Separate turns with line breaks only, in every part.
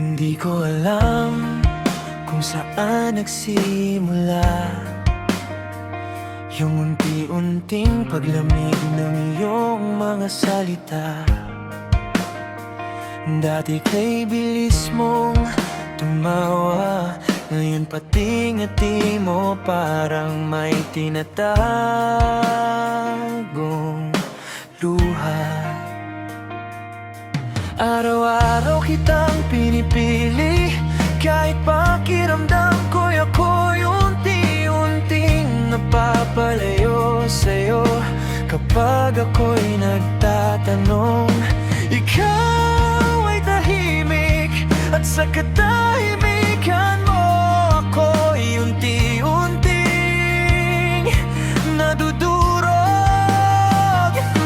Hindi ko alam kung saan nagsimula yung unti-unting paglamig ng iyong mga salita. Dati kay bilis mong tumawa, ngayon pati ngiti mo parang may tinatagong luha. Araw-araw kitang pinipili, kahit pakiramdam ko'y ako'y unti-unting napapalayo sa'yo. Kapag ako'y nagtatanong, ikaw ay tahimik, at sa katahimikan mo ako'y unti-unting nadudurog.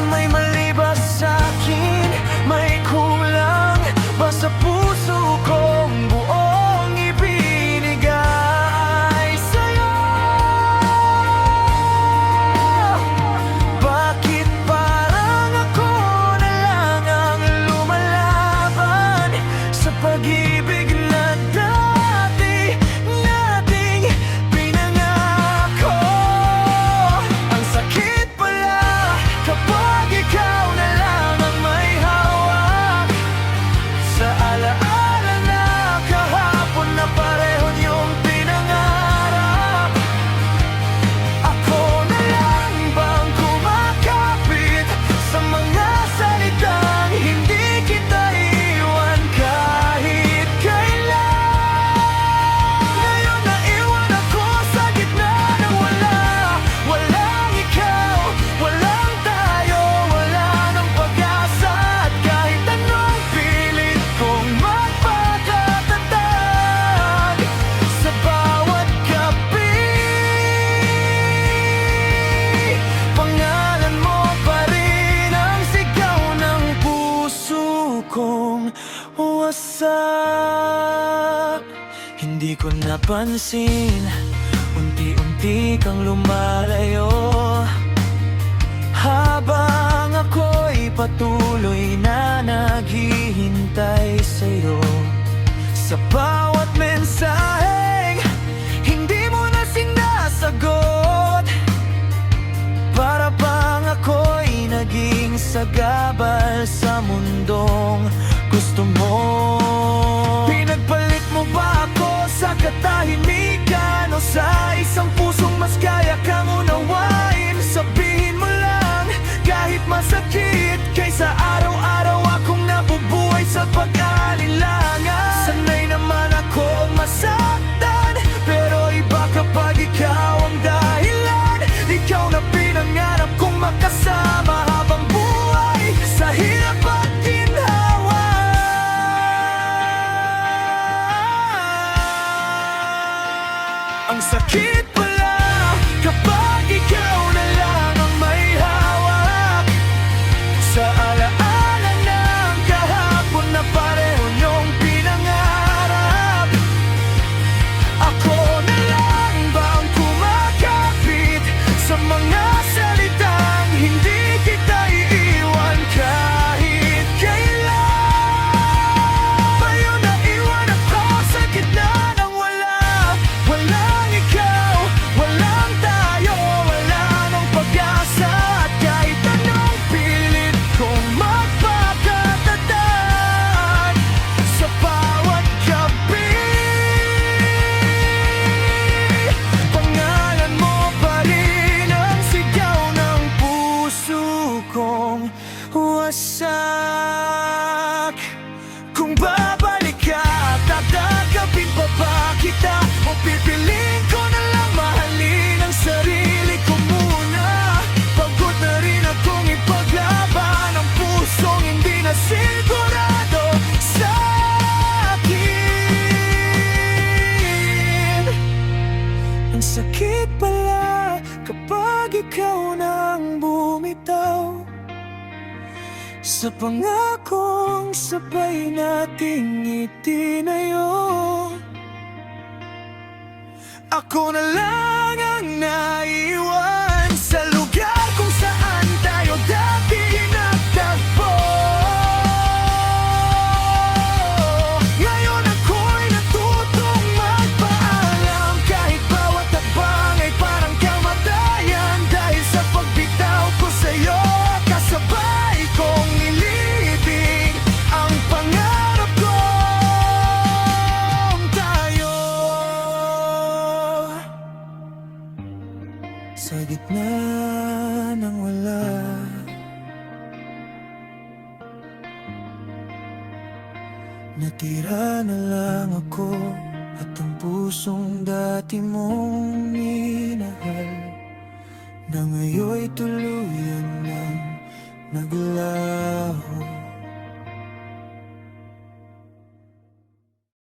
May mali ba sa'kin? May kulang ba sa puso kong buong ibinigay sa'yo? Bakit parang ako na lang ang lumalaban sa pag-ibig na dati nating pinangako? Ang sakit pala kapag ikaw na lang ang may hawak sa alaala na kahapon na pareho niyong pinangarap. Ako na lang bang kumakapit sa mga salitang hindi kita iwan kahit kailan? Ngayon naiwan ako sa gitna ng wala. Walang ikaw, walang tayo, wala nang pag-asa, at kahit anong pilit kong magpakatatag sa bawat gabi, pangalan mo pa rin ang sigaw ng puso kong wasak. Hindi ko napansin, unti-unti kang lumalayo, habang ako'y patuloy na naghihintay sa'yo. Sa bawat mensaheng hindi mo na sinasagot, para bang ako'y naging sagabal sa mundong gusto mo. Pinagpalit mo ba ako sa katahimikan o sa isang pusong mas kaya kang unawain? Sabihin mo lang kahit masakit, kaysa araw-araw akong nabubuhay sa pag-alinlangan. Sanay naman akong masaktan, pero iba kapag ikaw ang dahilan. Ikaw na pinangarap kong makasama habang buhay sa hirap at ginhawa. Ang sakit pala kapag ikaw na lang ang may hawak sa alaala ng kahapon na pareho niyong pinangarap. Ako na lang ba ang kumakapit sa mga salitang hindi kita iiwan kahit kailan? Ngayon naiwan ako sa gitna ng wala. Walang ikaw, walang tayo, wala nang pag-asa, at kahit anong pilit kong magpakatatag sa bawat gabi, pangalan mo pa rin ang sigaw ng puso kong wasak. Kung babalik ka, tatanggapin pa ba kita, o pipiliin ko na lang mahalin ang sarili ko muna? Pagod na rin akong ipaglaban ang pusong hindi na sigurado sa akin. Ang sakit pala kapag ikaw nang bumitaw sa pangakong sabay nating itinayo. Ako na lang ang naiwan sa lugar kung saan tayo dati nagtagpo. Ngayon gitna ng wala, natira na lang ako at ang pusong dati mo